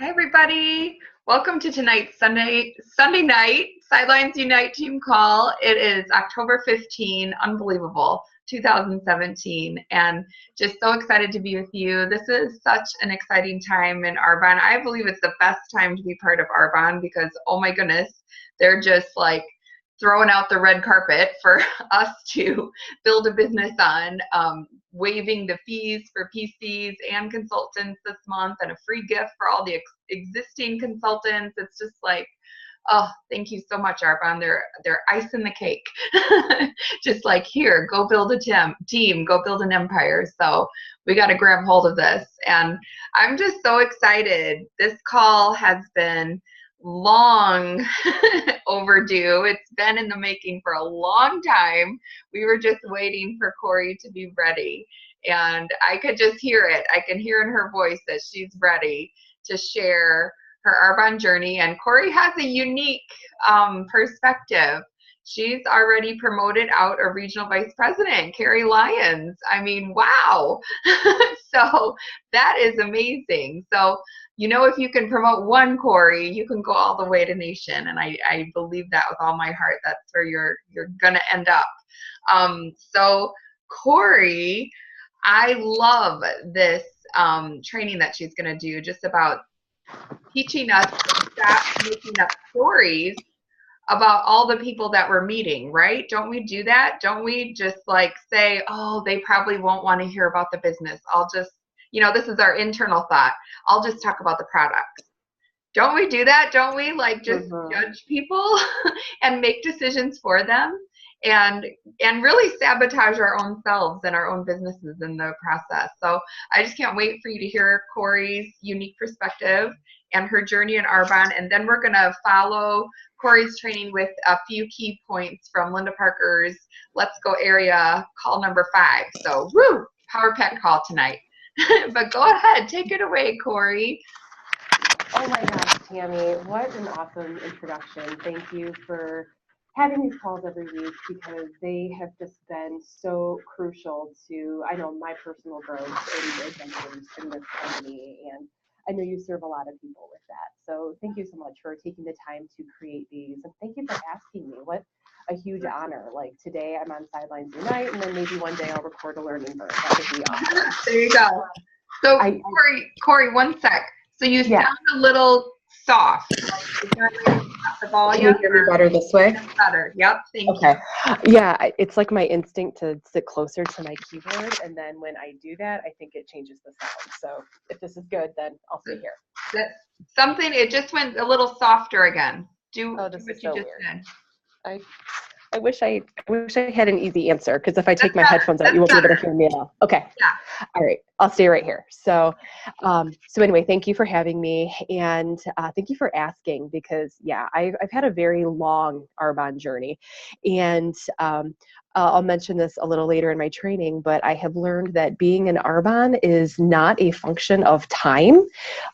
Hi, everybody. Welcome to tonight's Sunday night Sidelines Unite team call. It is October 15, unbelievable, 2017, and just so excited to be with you. This is such an exciting time in Arbonne. I believe it's the best time to be part of Arbonne because, oh my goodness, they're just like throwing out the red carpet for us to build a business on, waiving the fees for PCs and consultants this month and a free gift for all the existing consultants. It's just like, oh, thank you so much, Arbonne. They're icing the cake. Just like, here, go build a team, go build an empire. So we got to grab hold of this. And I'm just so excited. This call has been long overdue. It's been in the making for a long time. We were just waiting for Corey to be ready, and I could just hear it. I can hear in her voice that she's ready to share her Arbonne journey. And Corey has a unique perspective. She's already promoted out a regional vice president, Carrie Lyons. I mean, wow. So that is amazing. So, you know, if you can promote one Corey, you can go all the way to nation. And I believe that with all my heart. That's where you're going to end up. So Corey, I love this training that she's going to do, just about teaching us to stop making up stories about all the people that we're meeting, right? Don't we do that? Don't we just like say, oh, they probably won't want to hear about the business. I'll just, you know, this is our internal thought. I'll just talk about the product. Don't we do that? Don't we like just judge people and make decisions for them and really sabotage our own selves and our own businesses in the process? So I just can't wait for you to hear Corey's unique perspective and her journey in Arbonne. And then we're going to follow Corey's training with a few key points from Linda Parker's Let's Go area call number 5. So woo, power pack call tonight. But go ahead, take it away, Corey. Oh my gosh, Tammy, what an awesome introduction. Thank you for having these calls every week because they have just been so crucial to, I know, my personal growth and adventures in this company. And I know you serve a lot of people with that. So thank you so much for taking the time to create these. And thank you for asking me. What a huge honor. Like today I'm on Sidelines Unite, and then maybe one day I'll record a learning bird. That would be awesome. There you go. So Corey, one sec. So you sound a little soft. Is there a way to stop the volume? Can you hear me better this way? That's better. Yep. Thank you. Okay. Yeah, it's like my instinct to sit closer to my keyboard, and then when I do that, I think it changes the sound. So if this is good, then I'll stay here. That's something. It just went a little softer again. Do what you just weird. said. I wish I had an easy answer, because if I take my headphones out, you won't be able to hear me at all. Okay. Yeah. All right. I'll stay right here. So, so anyway, thank you for having me, and thank you for asking, because I've had a very long Arbonne journey, and I'll mention this a little later in my training, but I have learned that being an Arbonne is not a function of time,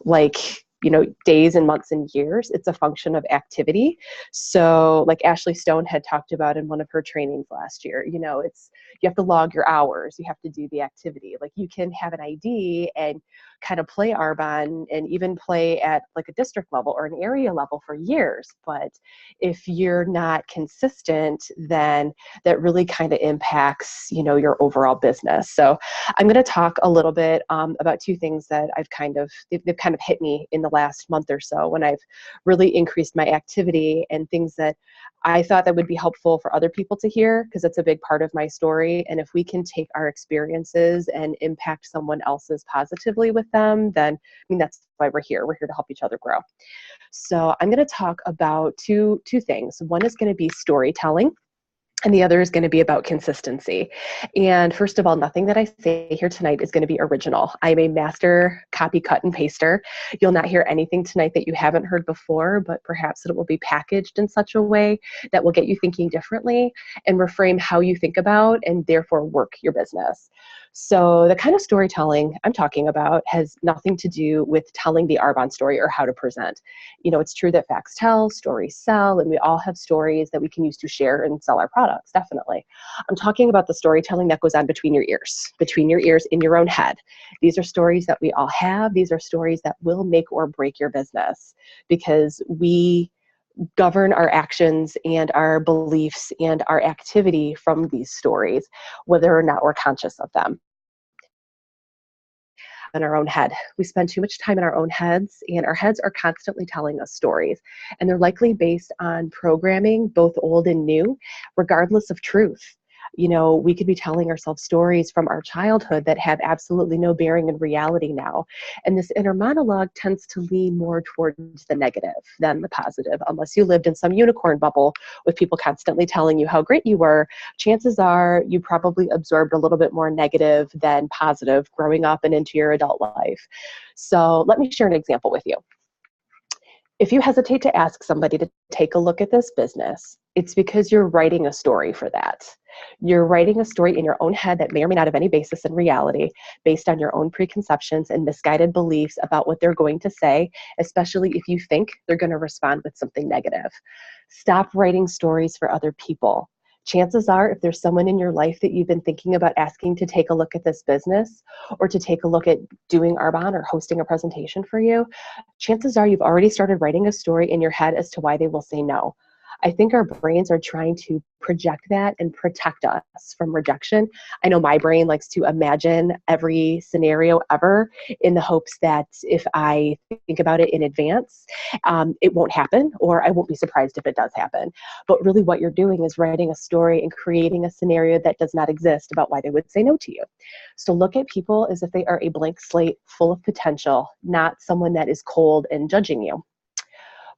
like, you know, days and months and years. It's a function of activity. So like Ashley Stone had talked about in one of her trainings last year, you know, you have to log your hours, you have to do the activity. Like you can have an ID and kind of play Arbonne and even play at like a district level or an area level for years. But if you're not consistent, then that really kind of impacts, you know, your overall business. So I'm going to talk a little bit about two things that they've kind of hit me in the last month or so when I've really increased my activity, and things that I thought that would be helpful for other people to hear, because it's a big part of my story. And if we can take our experiences and impact someone else's positively with them, then, I mean, that's why we're here. We're here to help each other grow. So I'm going to talk about two things. One is going to be storytelling, and the other is going to be about consistency. And first of all, nothing that I say here tonight is going to be original. I'm a master copy, cut, and paster. You'll not hear anything tonight that you haven't heard before, but perhaps it will be packaged in such a way that will get you thinking differently and reframe how you think about and therefore work your business. So the kind of storytelling I'm talking about has nothing to do with telling the Arbonne story or how to present. It's true that facts tell, stories sell, and we all have stories that we can use to share and sell our products, definitely. I'm talking about the storytelling that goes on between your ears in your own head. These are stories that we all have. These are stories that will make or break your business, because we govern our actions and our beliefs and our activity from these stories, whether or not we're conscious of them. In our own head. We spend too much time in our own heads, and our heads are constantly telling us stories. And they're likely based on programming, both old and new, regardless of truth. We could be telling ourselves stories from our childhood that have absolutely no bearing in reality now. And this inner monologue tends to lean more towards the negative than the positive. Unless you lived in some unicorn bubble with people constantly telling you how great you were, chances are you probably absorbed a little bit more negative than positive growing up and into your adult life. So let me share an example with you. If you hesitate to ask somebody to take a look at this business, it's because you're writing a story for that. You're writing a story in your own head that may or may not have any basis in reality, based on your own preconceptions and misguided beliefs about what they're going to say, especially if you think they're going to respond with something negative. Stop writing stories for other people. Chances are, if there's someone in your life that you've been thinking about asking to take a look at this business, or to take a look at doing Arbonne or hosting a presentation for you, chances are you've already started writing a story in your head as to why they will say no. I think our brains are trying to project that and protect us from rejection. I know my brain likes to imagine every scenario ever in the hopes that if I think about it in advance, it won't happen, or I won't be surprised if it does happen. But really what you're doing is writing a story and creating a scenario that does not exist about why they would say no to you. So look at people as if they are a blank slate full of potential, not someone that is cold and judging you.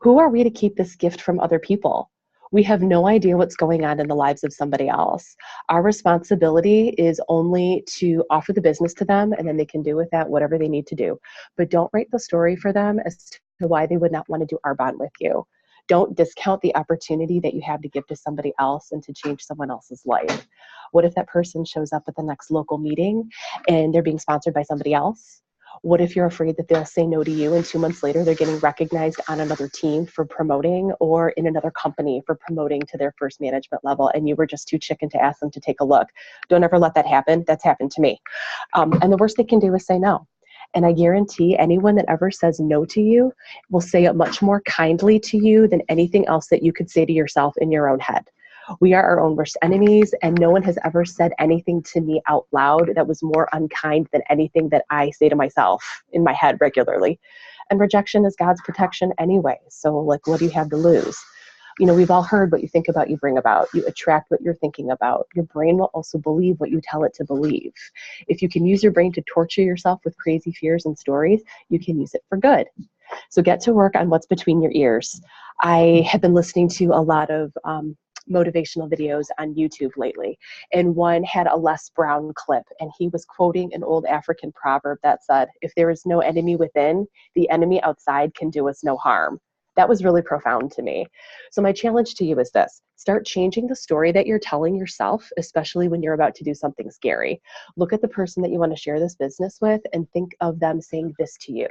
Who are we to keep this gift from other people? We have no idea what's going on in the lives of somebody else. Our responsibility is only to offer the business to them, and then they can do with that whatever they need to do. But don't write the story for them as to why they would not want to do Arbonne with you. Don't discount the opportunity that you have to give to somebody else and to change someone else's life. What if that person shows up at the next local meeting and they're being sponsored by somebody else? What if you're afraid that they'll say no to you and 2 months later they're getting recognized on another team for promoting, or in another company for promoting to their first management level, and you were just too chicken to ask them to take a look? Don't ever let that happen. That's happened to me. And the worst they can do is say no. And I guarantee anyone that ever says no to you will say it much more kindly to you than anything else that you could say to yourself in your own head. We are our own worst enemies, and no one has ever said anything to me out loud that was more unkind than anything that I say to myself in my head regularly. And rejection is God's protection anyway. So what do you have to lose? We've all heard what you think about, you bring about. You attract what you're thinking about. Your brain will also believe what you tell it to believe. If you can use your brain to torture yourself with crazy fears and stories, you can use it for good. So get to work on what's between your ears. I have been listening to a lot of motivational videos on YouTube lately, and one had a Les Brown clip, and he was quoting an old African proverb that said, "If there is no enemy within, the enemy outside can do us no harm." That was really profound to me. So my challenge to you is this: start changing the story that you're telling yourself, especially when you're about to do something scary. Look at the person that you want to share this business with and think of them saying this to you.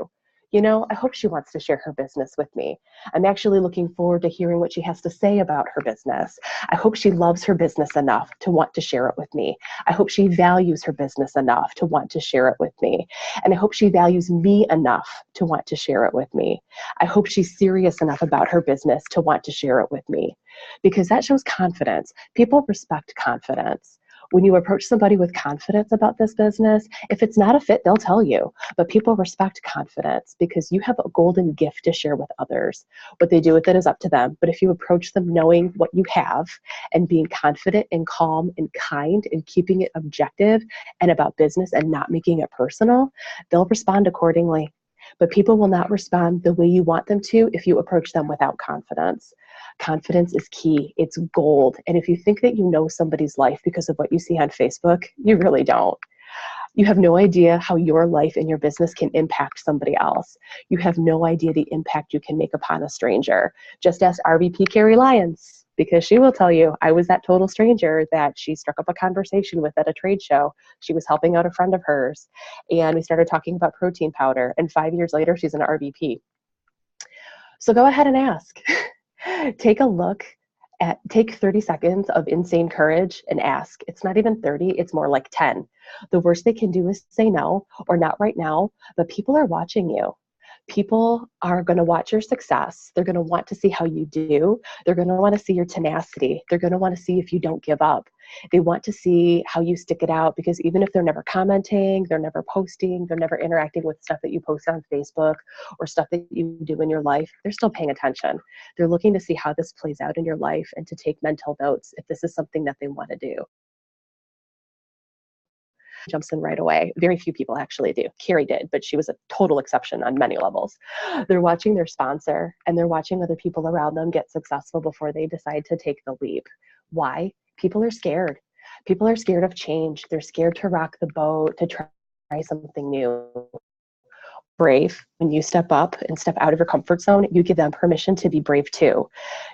I hope she wants to share her business with me. I'm actually looking forward to hearing what she has to say about her business. I hope she loves her business enough to want to share it with me. I hope she values her business enough to want to share it with me. And I hope she values me enough to want to share it with me. I hope she's serious enough about her business to want to share it with me, because that shows confidence. People respect confidence. When you approach somebody with confidence about this business, if it's not a fit, they'll tell you. But people respect confidence because you have a golden gift to share with others. What they do with it is up to them. But if you approach them knowing what you have and being confident and calm and kind and keeping it objective and about business and not making it personal, they'll respond accordingly. But people will not respond the way you want them to if you approach them without confidence. Confidence is key. It's gold. And if you think that you know somebody's life because of what you see on Facebook, you really don't. You have no idea how your life and your business can impact somebody else. You have no idea the impact you can make upon a stranger. Just ask RVP Carrie Lyons. because she will tell you, I was that total stranger that she struck up a conversation with at a trade show. She was helping out a friend of hers, and we started talking about protein powder, and 5 years later, she's an RVP. So go ahead and ask. Take 30 seconds of insane courage and ask. It's not even 30, it's more like 10. The worst they can do is say no or not right now, but people are watching you. People are going to watch your success. They're going to want to see how you do. They're going to want to see your tenacity. They're going to want to see if you don't give up. They want to see how you stick it out, because even if they're never commenting, they're never posting, they're never interacting with stuff that you post on Facebook or stuff that you do in your life, they're still paying attention. They're looking to see how this plays out in your life and to take mental notes if this is something that they want to do. Jumps in right away. Very few people actually do. Carrie did, but she was a total exception on many levels. They're watching their sponsor and they're watching other people around them get successful before they decide to take the leap. Why? People are scared. People are scared of change. They're scared to rock the boat, to try something new. Brave, when you step up and step out of your comfort zone, you give them permission to be brave too.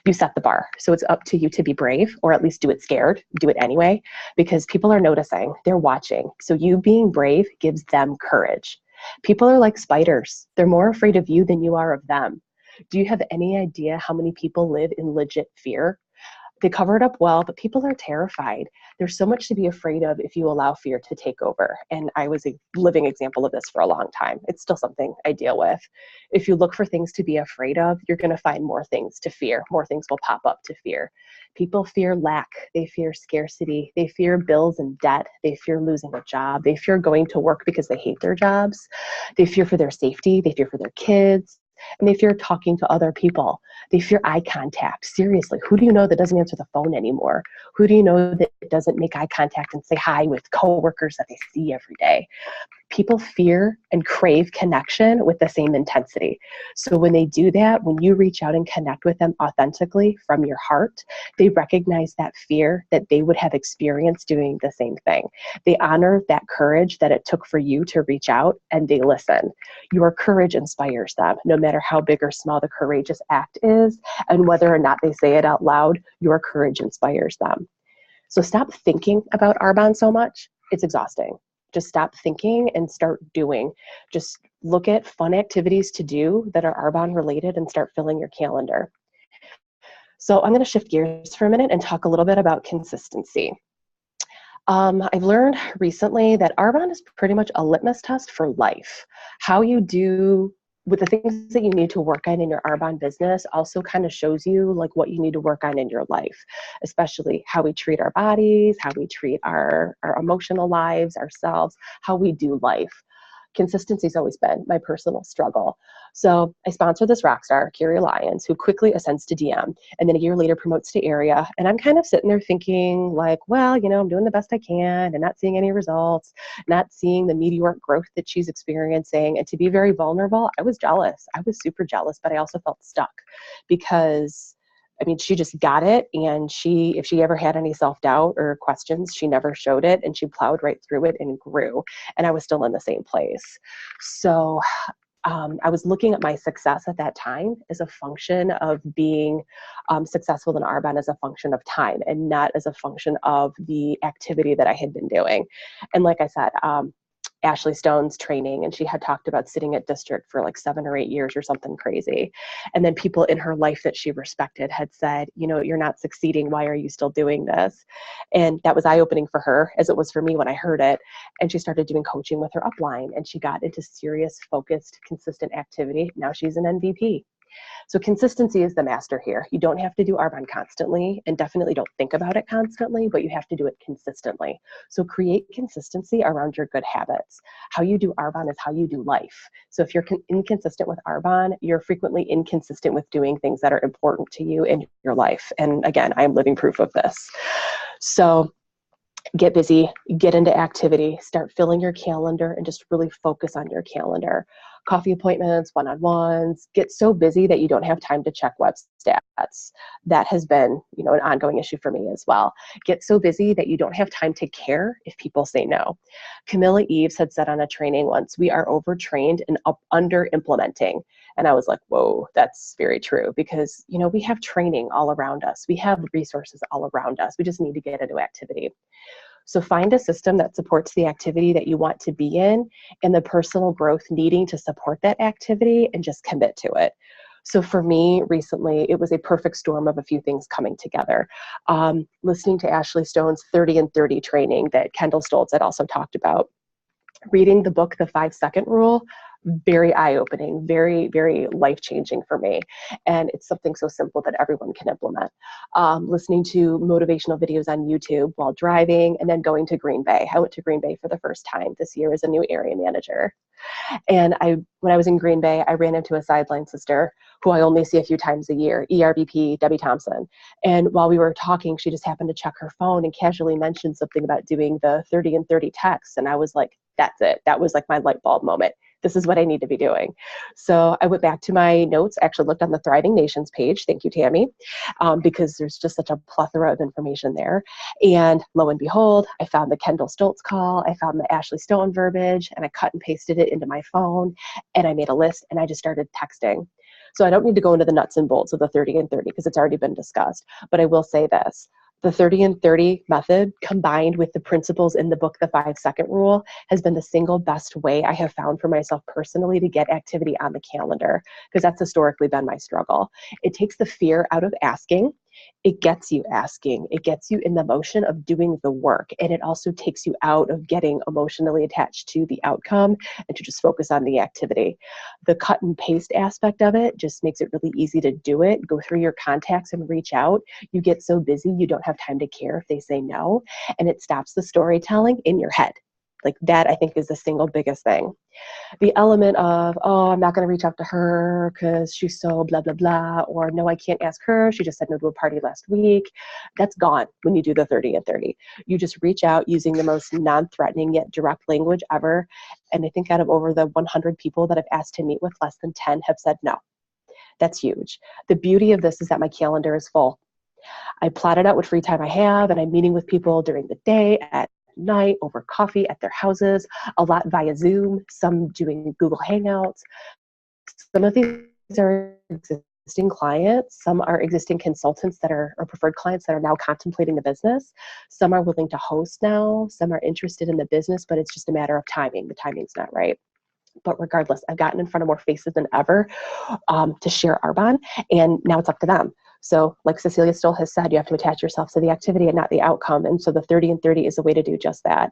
You set the bar. So it's up to you to be brave, or at least do it scared, do it anyway, because people are noticing, they're watching. So you being brave gives them courage. People are like spiders. They're more afraid of you than you are of them. Do you have any idea how many people live in legit fear? They cover it up well, but people are terrified. There's so much to be afraid of if you allow fear to take over. And I was a living example of this for a long time. It's still something I deal with. If you look for things to be afraid of, you're going to find more things to fear. More things will pop up to fear. People fear lack. They fear scarcity. They fear bills and debt. They fear losing a job. They fear going to work because they hate their jobs. They fear for their safety. They fear for their kids. And they fear talking to other people. They fear eye contact. Seriously, who do you know that doesn't answer the phone anymore? Who do you know that doesn't make eye contact and say hi with coworkers that they see every day? People fear and crave connection with the same intensity. So when they do that, when you reach out and connect with them authentically from your heart, they recognize that fear that they would have experienced doing the same thing. They honor that courage that it took for you to reach out, and they listen. Your courage inspires them, no matter how big or small the courageous act is, and whether or not they say it out loud, your courage inspires them. So stop thinking about Arbonne so much. It's exhausting. Just stop thinking and start doing. Just look at fun activities to do that are Arbonne related and start filling your calendar. So I'm going to shift gears for a minute and talk a little bit about consistency. I've learned recently that Arbonne is pretty much a litmus test for life. How you do with the things that you need to work on in your Arbonne business also kind of shows you like what you need to work on in your life, especially how we treat our bodies, how we treat our emotional lives, ourselves, how we do life. Consistency has always been my personal struggle. So I sponsor this rock star, Carrie Lyons, who quickly ascends to DM and then a year later promotes to area. And I'm kind of sitting there thinking like, well, you know, I'm doing the best I can and not seeing any results, not seeing the meteoric growth that she's experiencing. And to be very vulnerable, I was jealous. I was super jealous, but I also felt stuck because I mean, she just got it. And if she ever had any self-doubt or questions, she never showed it, and she plowed right through it and grew. And I was still in the same place. So I was looking at my success at that time as a function of being successful in Arbonne as a function of time and not as a function of the activity that I had been doing. And like I said, Ashley Stone's training, and she had talked about sitting at district for like 7 or 8 years or something crazy. And then people in her life that she respected had said, you know, you're not succeeding. Why are you still doing this? And that was eye-opening for her, as it was for me when I heard it. And she started doing coaching with her upline, and she got into serious, focused, consistent activity. Now she's an MVP. So consistency is the master here. You don't have to do Arbonne constantly, and definitely don't think about it constantly, but you have to do it consistently. So create consistency around your good habits. How you do Arbonne is how you do life. So if you're inconsistent with Arbonne, you're frequently inconsistent with doing things that are important to you in your life. And again, I am living proof of this. So get busy, get into activity, start filling your calendar, and just really focus on your calendar. coffee appointments, one-on-ones, get so busy that you don't have time to check web stats. That has been, an ongoing issue for me as well. Get so busy that you don't have time to care if people say no. Camilla Eves had said on a training once, we are overtrained and under implementing. And I was like, whoa, that's very true, because, we have training all around us. We have resources all around us. We just need to get into activity. So find a system that supports the activity that you want to be in and the personal growth needing to support that activity, and just commit to it. So for me recently, it was a perfect storm of a few things coming together. Listening to Ashley Stone's 30 and 30 training that Kendall Stoltz had also talked about. Reading the book, The 5-Second Rule, very eye-opening, very, very life-changing for me. And it's something so simple that everyone can implement. Listening to motivational videos on YouTube while driving, and then going to Green Bay. I went to Green Bay for the first time this year as a new area manager. And when I was in Green Bay, I ran into a Sidelines sister who I only see a few times a year, ERVP, Debbie Thompson. And while we were talking, she just happened to check her phone and casually mentioned something about doing the 30 and 30 texts. And I was like, that's it. That was like my light bulb moment. This is what I need to be doing. So I went back to my notes, actually looked on the Thriving Nations page. Thank you, Tammy, because there's just such a plethora of information there. And lo and behold, I found the Kendall Stoltz call. I found the Ashley Stone verbiage, and I cut and pasted it into my phone, and I made a list, and I just started texting. So I don't need to go into the nuts and bolts of the 30 and 30 because it's already been discussed. But I will say this. The 30 and 30 method, combined with the principles in the book, The 5-Second Rule, has been the single best way I have found for myself personally to get activity on the calendar, because that's historically been my struggle. It takes the fear out of asking. It gets you asking. It gets you in the motion of doing the work. And it also takes you out of getting emotionally attached to the outcome and to just focus on the activity. The cut and paste aspect of it just makes it really easy to do it. Go through your contacts and reach out. You get so busy, you don't have time to care if they say no. And it stops the storytelling in your head. Like that, I think, is the single biggest thing. The element of, oh, I'm not going to reach out to her because she's so blah, blah, blah, or no, I can't ask her. She just said no to a party last week. That's gone when you do the 30 and 30. You just reach out using the most non-threatening yet direct language ever. And I think out of over the 100 people that I've asked to meet with, less than 10 have said no. That's huge. The beauty of this is that my calendar is full. I plotted out what free time I have, and I'm meeting with people during the day, at night, over coffee, at their houses, a lot via Zoom, some doing Google Hangouts. Some of these are existing clients, some are existing consultants that are or preferred clients that are now contemplating the business. Some are willing to host now, some are interested in the business, but it's just a matter of timing. The timing's not right. But regardless, I've gotten in front of more faces than ever to share Arbonne, and now it's up to them. So like Cecilia Stoll has said, you have to attach yourself to the activity and not the outcome. And so the 30 and 30 is a way to do just that.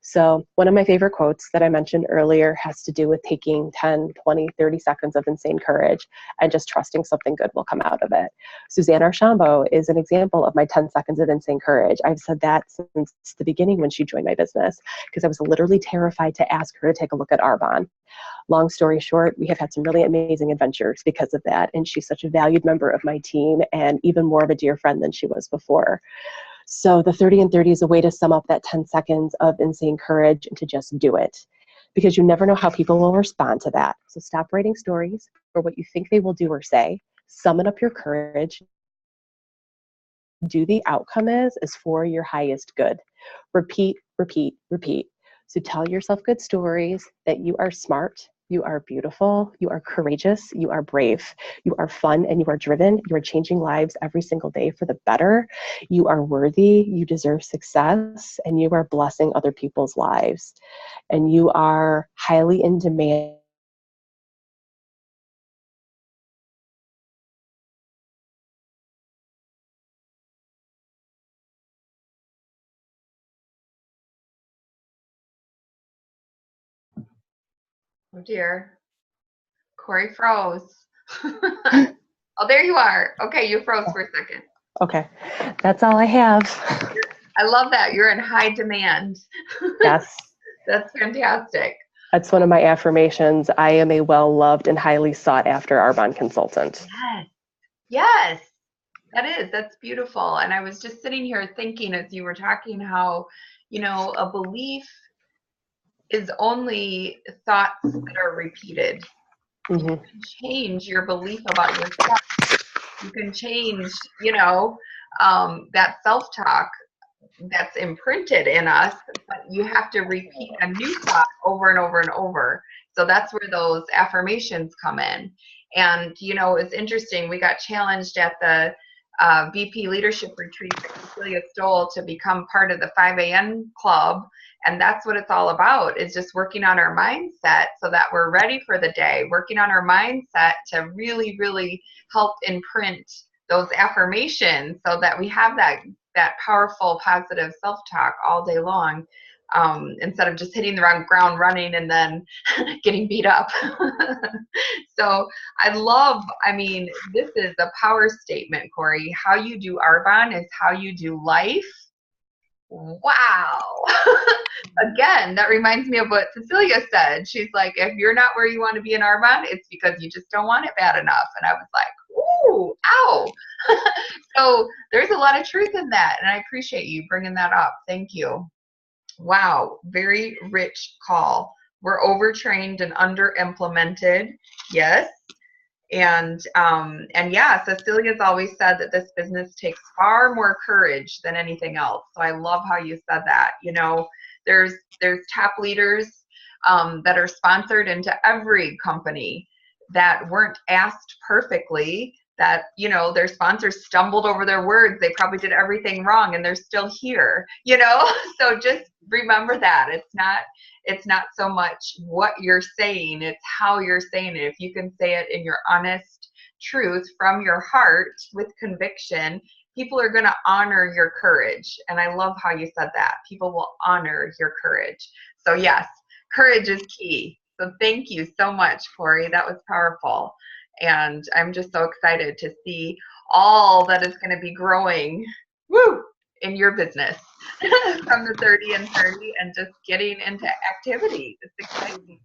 So one of my favorite quotes that I mentioned earlier has to do with taking 10, 20, 30 seconds of insane courage and just trusting something good will come out of it. Suzanne Archambault is an example of my 10 seconds of insane courage. I've said that since the beginning when she joined my business, because I was literally terrified to ask her to take a look at Arbonne. Long story short, we have had some really amazing adventures because of that. And she's such a valued member of my team and even more of a dear friend than she was before. So the 30 and 30 is a way to sum up that 10 seconds of insane courage and to just do it, because you never know how people will respond to that. So stop writing stories for what you think they will do or say. Summon up your courage. Do the outcome is for your highest good. Repeat, repeat, repeat. So tell yourself good stories that you are smart, you are beautiful, you are courageous, you are brave, you are fun, and you are driven. You are changing lives every single day for the better. You are worthy, you deserve success, and you are blessing other people's lives. And you are highly in demand. Oh dear. Corey froze. Oh, there you are. Okay, you froze for a second. Okay, that's all I have. I love that. You're in high demand. Yes. That's fantastic. That's one of my affirmations. I am a well-loved and highly sought-after Arbonne consultant. Yes. Yes. That is. That's beautiful. And I was just sitting here thinking as you were talking how, a belief is only thoughts that are repeated. You Mm-hmm. can change your belief about yourself. You can change, you know, that self-talk that's imprinted in us, but you have to repeat a new thought over and over and over. So that's where those affirmations come in. And, you know, it's interesting. We got challenged at the VP leadership retreat by Cecilia Stoll to become part of the 5 a.m. club. And that's what it's all about, is just working on our mindset so that we're ready for the day, working on our mindset to really, really help imprint those affirmations so that we have that powerful, positive self-talk all day long, instead of just hitting the ground running and then getting beat up. So I mean, this is a power statement, Corey. How you do Arbonne is how you do life. Wow. Again, that reminds me of what Cecilia said. She's like, if you're not where you want to be in Arbonne, it's because you just don't want it bad enough. And I was like, ooh, ow. So there's a lot of truth in that, and I appreciate you bringing that up. Thank you. Wow, very rich call. We're overtrained and under-implemented. Yes. And yeah, Cecilia's always said that this business takes far more courage than anything else. So I love how you said that. You know, there's top leaders that are sponsored into every company that weren't asked perfectly, that, you know, their sponsors stumbled over their words. They probably did everything wrong and they're still here, you know? So just remember that. It's not so much what you're saying, it's how you're saying it. If you can say it in your honest truth from your heart with conviction, people are going to honor your courage. And I love how you said that. People will honor your courage. So yes, courage is key. So thank you so much, Corey. That was powerful. And I'm just so excited to see all that is going to be growing, woo, in your business from the 30 and 30 and just getting into activity. It's exciting.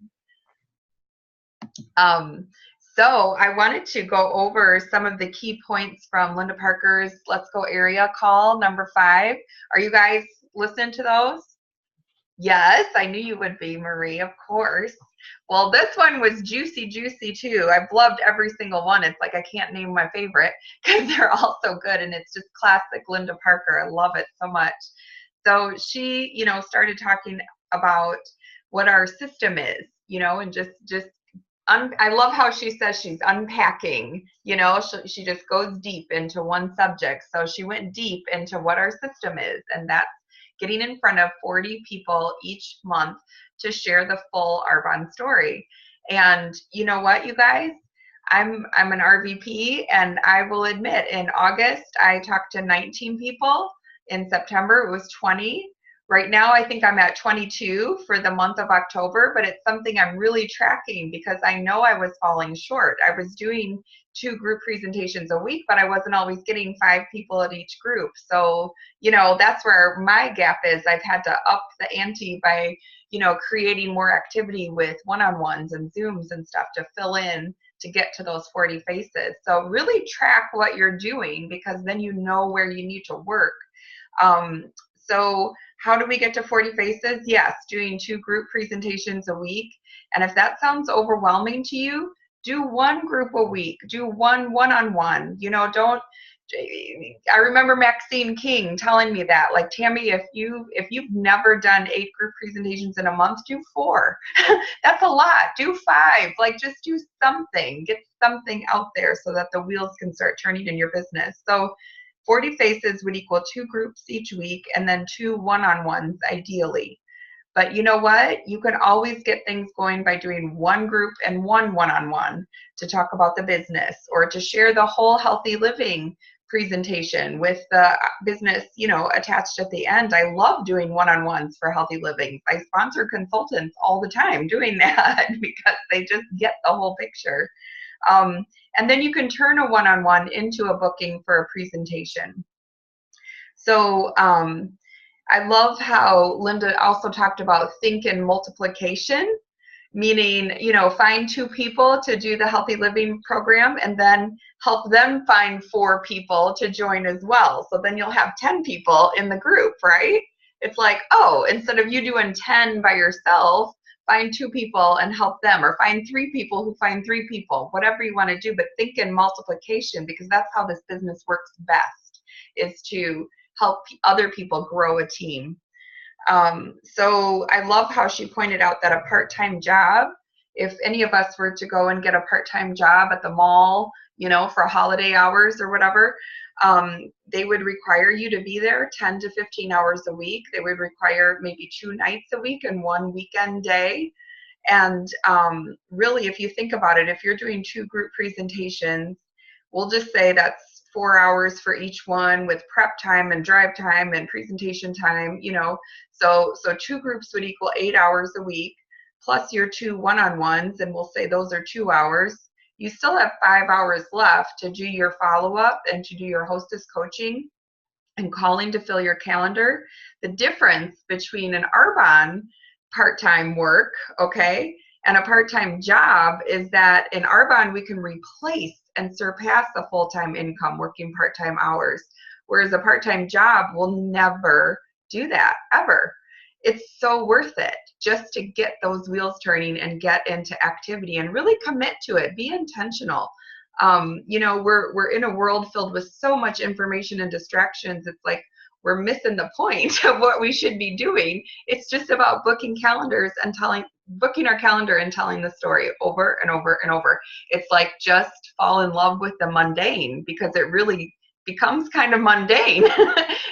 So I wanted to go over some of the key points from Linda Parker's Let's Go Area call, number 5. Are you guys listening to those? Yes, I knew you would be, Marie, of course. Well, this one was juicy too. I've loved every single one. It's like I can't name my favorite because they're all so good, and it's just classic Linda Parker. I love it so much. So she, you know, started talking about what our system is, you know, and I love how she says she's unpacking, you know, she just goes deep into one subject. So she went deep into what our system is, and that's getting in front of 40 people each month to share the full Arbonne story. And you know what, you guys? I'm an RVP, and I will admit, in August, I talked to 19 people. In September, it was 20. Right now, I think I'm at 22 for the month of October, but it's something I'm really tracking because I know I was falling short. I was doing 2 group presentations a week, but I wasn't always getting 5 people at each group. So, you know, that's where my gap is. I've had to up the ante by, you know, creating more activity with one-on-ones and Zooms and stuff to fill in to get to those 40 faces. So really track what you're doing, because then you know where you need to work. So how do we get to 40 faces? Yes, doing 2 group presentations a week. And if that sounds overwhelming to you, do 1 group a week, do 1 one-on-one. You know, I remember Maxine King telling me that, like, Tammy, if you've never done 8 group presentations in a month, do 4. That's a lot. Do 5. Like, just do something. Get something out there so that the wheels can start turning in your business. So 40 faces would equal 2 groups each week, and then 2 one-on-ones ideally. But you know what? You can always get things going by doing 1 group and 1 one-on-one to talk about the business, or to share the whole healthy living presentation with the business, you know, attached at the end. I love doing one-on-ones for healthy living. I sponsor consultants all the time doing that because they just get the whole picture. And then you can turn a one-on-one into a booking for a presentation. So I love how Linda also talked about think in multiplication, meaning, you know, find 2 people to do the healthy living program and then help them find 4 people to join as well. So then you'll have 10 people in the group, right? It's like, oh, instead of you doing 10 by yourself, find 2 people and help them, or find 3 people who find 3 people, whatever you want to do, but think in multiplication, because that's how this business works best, is to help other people grow a team. So I love how she pointed out that a part-time job, if any of us were to go and get a part-time job at the mall, for holiday hours or whatever, they would require you to be there 10 to 15 hours a week. They would require maybe 2 nights a week and 1 weekend day. And really, if you think about it, if you're doing 2 group presentations, we'll just say that's 4 hours for each one, with prep time and drive time and presentation time, so 2 groups would equal 8 hours a week, plus your 2 one-on-ones, and we'll say those are 2 hours. You still have 5 hours left to do your follow-up and to do your hostess coaching and calling to fill your calendar. The difference between an Arbonne part-time work, okay, and a part-time job is that in Arbonne we can replace and surpass the full-time income working part-time hours, whereas a part-time job will never do that, ever. It's so worth it just to get those wheels turning and get into activity and really commit to it. Be intentional. We're in a world filled with so much information and distractions. It's like we're missing the point of what we should be doing. It's just about booking our calendar and telling the story over and over and over. It's like just fall in love with the mundane, because it really becomes kind of mundane.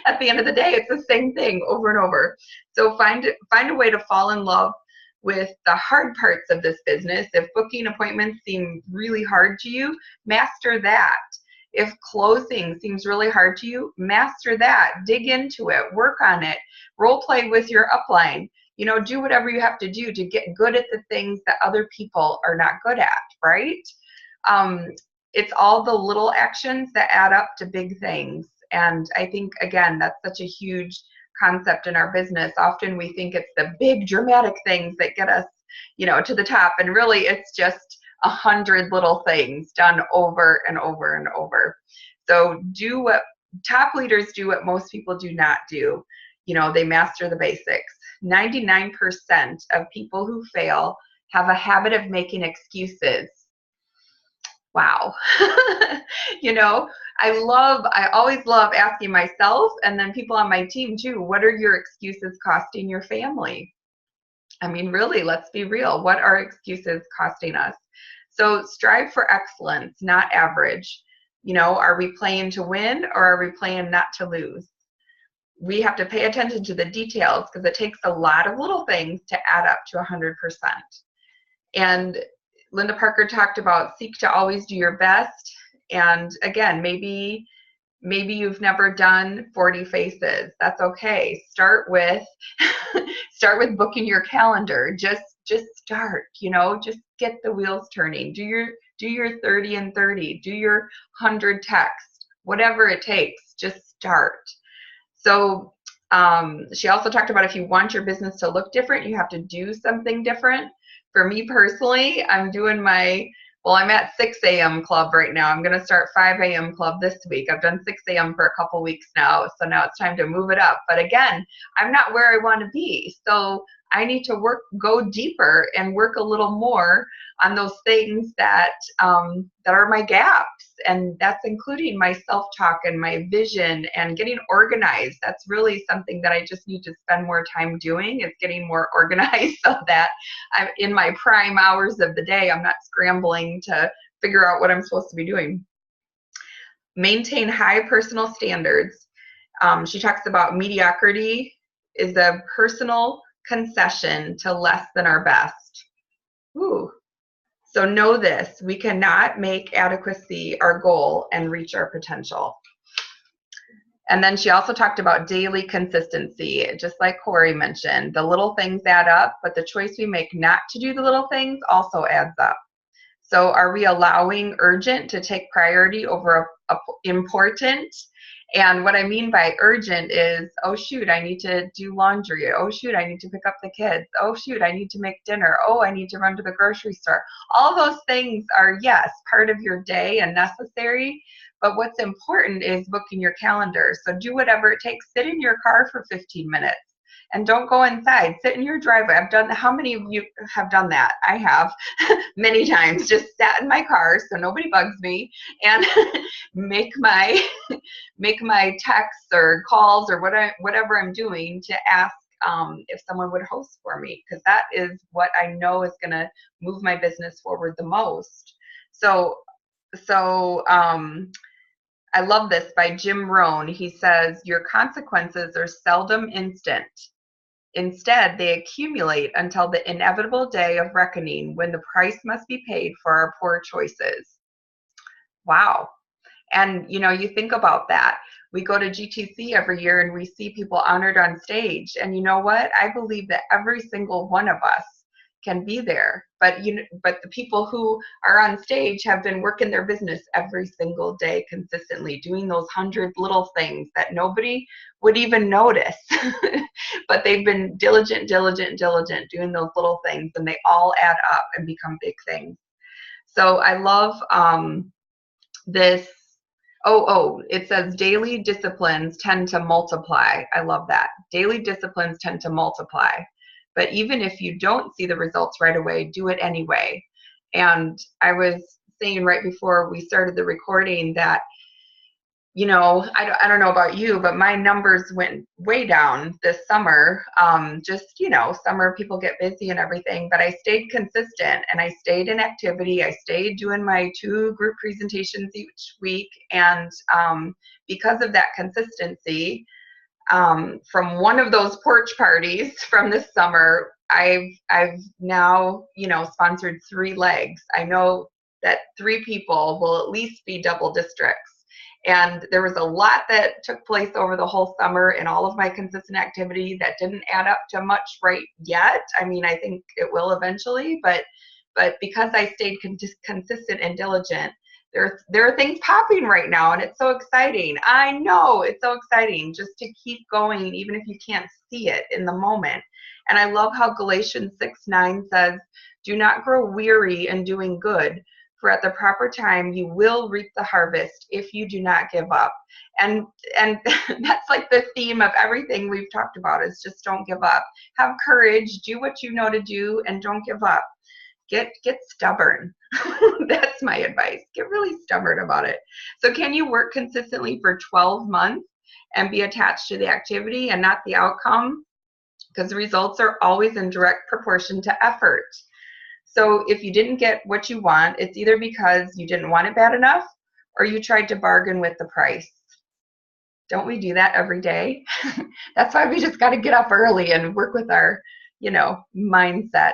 At the end of the day, it's the same thing over and over. So find a way to fall in love with the hard parts of this business. If booking appointments seem really hard to you, master that. If closing seems really hard to you, master that. Dig into it, work on it, role play with your upline. Do whatever you have to do to get good at the things that other people are not good at, right? It's all the little actions that add up to big things. And I think, again, that's such a huge concept in our business. Often we think it's the big dramatic things that get us, to the top. And really it's just 100 little things done over and over and over. So top leaders do what most people do not do. They master the basics. 99% of people who fail have a habit of making excuses. Wow. I always love asking myself, and then people on my team too, what are your excuses costing your family? I mean, really, let's be real. What are excuses costing us? So strive for excellence, not average. Are we playing to win, or are we playing not to lose? We have to pay attention to the details, because it takes a lot of little things to add up to 100%. And Linda Parker talked about seek to always do your best. And again, maybe you've never done 40 faces. That's okay. Start with booking your calendar. Just start, just get the wheels turning. Do your 30 and 30, do your 100 text, whatever it takes, just start. So she also talked about, if you want your business to look different, you have to do something different. For me personally, I'm at 6 a.m. club right now. I'm going to start 5 a.m. club this week. I've done 6 a.m. for a couple weeks now, so now it's time to move it up. But again, I'm not where I want to be. So I need to go deeper and work a little more on those things that are my gaps. And that's including my self-talk and my vision and getting organized. That's really something that I just need to spend more time doing, is getting more organized, so that I'm in my prime hours of the day. I'm not scrambling to figure out what I'm supposed to be doing. Maintain high personal standards. She talks about mediocrity is a personal concession to less than our best. Ooh. So know this, we cannot make adequacy our goal and reach our potential. And then she also talked about daily consistency, just like Corey mentioned. The little things add up, but the choice we make not to do the little things also adds up. So are we allowing urgent to take priority over important? And what I mean by urgent is, oh shoot, I need to do laundry. Oh shoot, I need to pick up the kids. Oh shoot, I need to make dinner. Oh, I need to run to the grocery store. All those things are, yes, part of your day and necessary. But what's important is booking your calendar. So do whatever it takes. Sit in your car for 15 minutes. and don't go inside. Sit in your driveway. How many of you have done that? I have many times. Just sat in my car so nobody bugs me and make my texts or calls or whatever I'm doing to ask if someone would host for me, because that is what I know is going to move my business forward the most. So I love this by Jim Rohn. He says, your consequences are seldom instant. Instead, they accumulate until the inevitable day of reckoning when the price must be paid for our poor choices. Wow. And, you think about that. We go to GTC every year and we see people honored on stage. And you know what? I believe that every single one of us can be there. But the people who are on stage have been working their business every single day consistently, doing those 100 little things that nobody would even notice. But they've been diligent, doing those little things, and they all add up and become big things. So I love this. It says daily disciplines tend to multiply. I love that. Daily disciplines tend to multiply. But even if you don't see the results right away, do it anyway. And I was saying right before we started the recording that, I don't know about you, but my numbers went way down this summer. Summer people get busy and everything, but I stayed consistent and I stayed in activity. I stayed doing my 2 group presentations each week. And because of that consistency, from one of those porch parties from this summer, I've now, sponsored 3 legs. I know that 3 people will at least be double districts. And there was a lot that took place over the whole summer in all of my consistent activity that didn't add up to much right yet. I mean, I think it will eventually, but because I stayed consistent and diligent, there are things popping right now, and it's so exciting. I know, it's so exciting just to keep going, even if you can't see it in the moment. And I love how Galatians 6:9 says, do not grow weary in doing good, for at the proper time you will reap the harvest if you do not give up. And that's like the theme of everything we've talked about, is just don't give up. Have courage, do what you know to do, and don't give up. Get stubborn. That's my advice. Get really stubborn about it. So can you work consistently for 12 months and be attached to the activity and not the outcome? Because the results are always in direct proportion to effort. So if you didn't get what you want, it's either because you didn't want it bad enough or you tried to bargain with the price. Don't we do that every day? That's why we just got to get up early and work with our, mindset.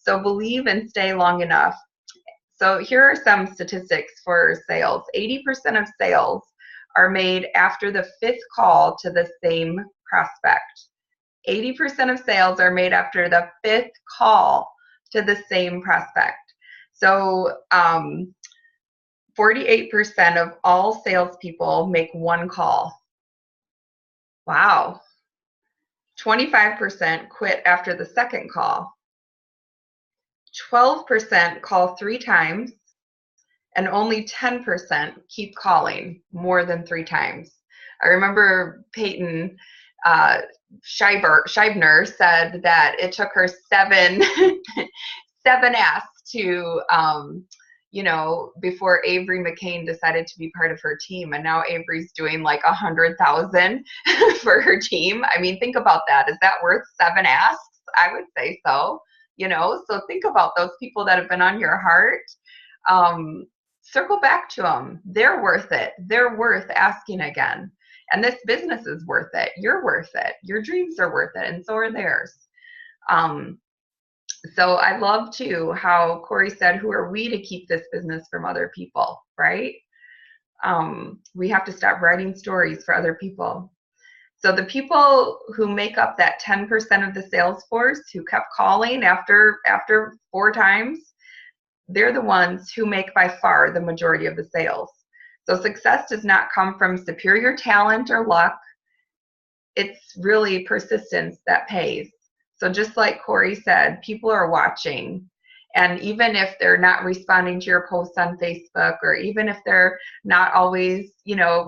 So believe and stay long enough. So here are some statistics for sales. 80% of sales are made after the 5th call to the same prospect. 80% of sales are made after the 5th call to the same prospect. So 48% of all salespeople make 1 call. Wow. 25% quit after the 2nd call. 12% call 3 times, and only 10% keep calling more than 3 times. I remember Peyton Scheibner said that it took her 7 asks to, before Avery McCain decided to be part of her team. And now Avery's doing like 100,000 for her team. I mean, think about that. Is that worth 7 asks? I would say so. So think about those people that have been on your heart. Circle back to them. They're worth it. They're worth asking again. And this business is worth it. You're worth it. Your dreams are worth it, and so are theirs. So I love too how Corey said, who are we to keep this business from other people, right? We have to stop writing stories for other people. So the people who make up that 10% of the sales force who kept calling after 4 times, they're the ones who make by far the majority of the sales. So success does not come from superior talent or luck. It's really persistence that pays. So just like Corey said, people are watching. And even if they're not responding to your posts on Facebook, or even if they're not always,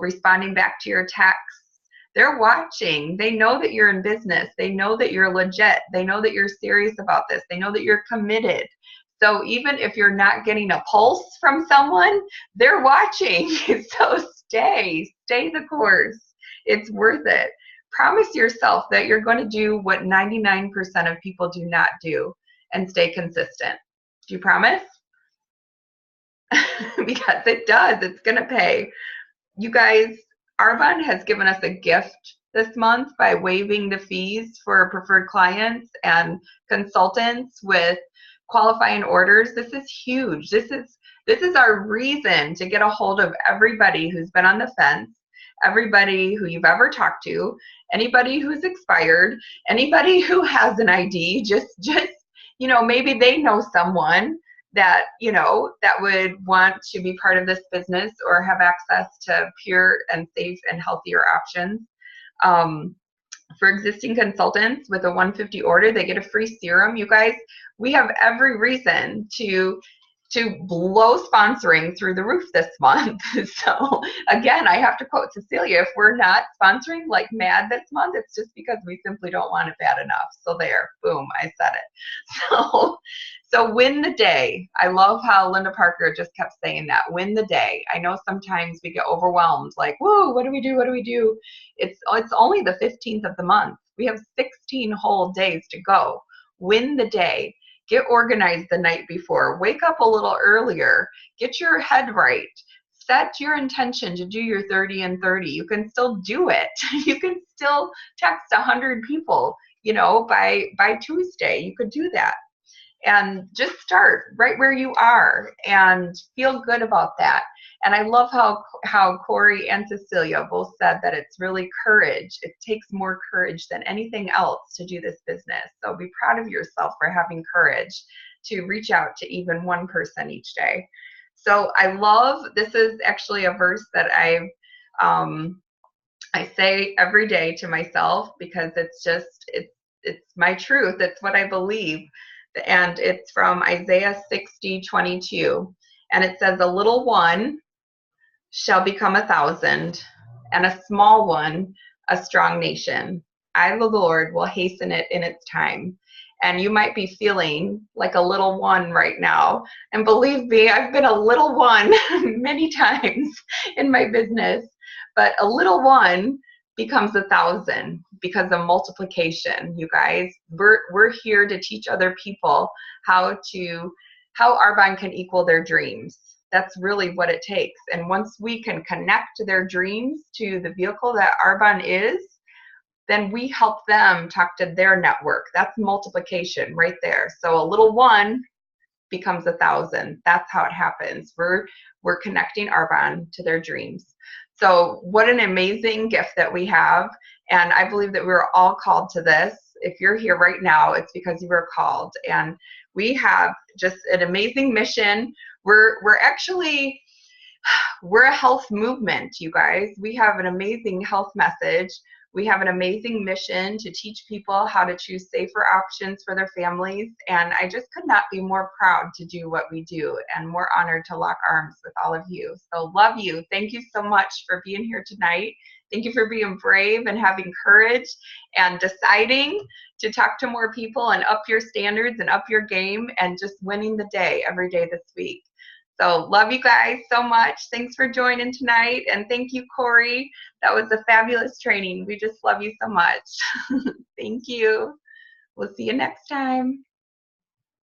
responding back to your texts, They're watching. They know that you're in business. They know that you're legit. They know that you're serious about this. They know that you're committed. So even if you're not getting a pulse from someone, they're watching. So stay the course. It's worth it. Promise yourself that you're going to do what 99% of people do not do and stay consistent. Do you promise? Because it does. It's going to pay. You guys, Arbonne has given us a gift this month by waiving the fees for preferred clients and consultants with qualifying orders. This is huge. This is our reason to get a hold of everybody who's been on the fence, everybody who you've ever talked to, anybody who's expired, anybody who has an ID, just maybe they know someone that that would want to be part of this business or have access to pure and safe and healthier options. For existing consultants with a 150 order, they get a free serum. You guys, we have every reason to blow sponsoring through the roof this month. So again, I have to quote Cecilia, if we're not sponsoring like mad this month, it's just because we simply don't want it bad enough. So there, boom, I said it. So win the day. I love how Linda Parker just kept saying that, win the day. I know sometimes we get overwhelmed, like, whoa, what do we do? What do we do? It's only the 15th of the month. We have 16 whole days to go. Win the day. Get organized the night before. Wake up a little earlier. Get your head right. Set your intention to do your 30 and 30. You can still do it. You can still text 100 people, by Tuesday. You could do that. And just start right where you are and feel good about that. And I love how Corey and Cecilia both said that it's really courage. It takes more courage than anything else to do this business. So be proud of yourself for having courage to reach out to even one person each day. So I love, this is actually a verse that I say every day to myself because it's my truth. It's what I believe. And it's from Isaiah 60:22. And it says, a little one shall become 1,000, and a small one a strong nation. I, the Lord, will hasten it in its time. And you might be feeling like a little one right now. And believe me, I've been a little one many times in my business. But a little one becomes 1,000 because of multiplication. You guys, we're here to teach other people how Arbonne can equal their dreams. That's really what it takes. And once we can connect their dreams to the vehicle that Arbonne is, then we help them talk to their network. That's multiplication right there. So a little one becomes 1,000. That's how it happens. We're connecting Arbonne to their dreams. So what an amazing gift that we have. And I believe that we're all called to this. If you're here right now, it's because you were called. And we have just an amazing mission. We're a health movement, you guys. We have an amazing health message. We have an amazing mission to teach people how to choose safer options for their families. And I just could not be more proud to do what we do and more honored to lock arms with all of you. So love you. Thank you so much for being here tonight. Thank you for being brave and having courage and deciding to talk to more people and up your standards and up your game and just winning the day every day this week. So love you guys so much. Thanks for joining tonight. And thank you, Corey. That was a fabulous training. We just love you so much. Thank you. We'll see you next time.